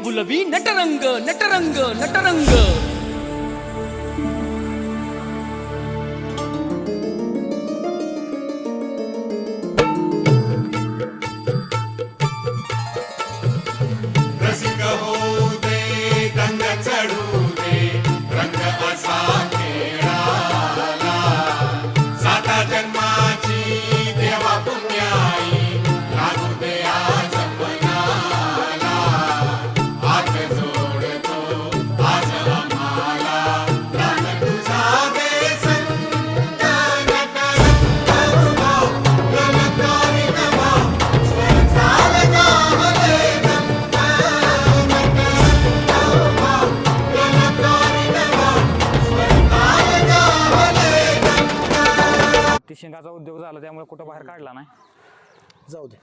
बुलवी नटरंग नटरंग नटरंग। रसिक होऊ दे रंग चढू दे रंग असा खेळाला साता जन्माची देवा पुण्याई लागू दे आज पणाला हात जोडतो आज आम्हाला प्राण तुझा दे संत नटरंग उभा गणकारी नभा स्वर चाल जाहले ती शेंगाचा उद्योग झाला त्यामुळे कुठं बाहेर काढला नाही. जाऊ दे.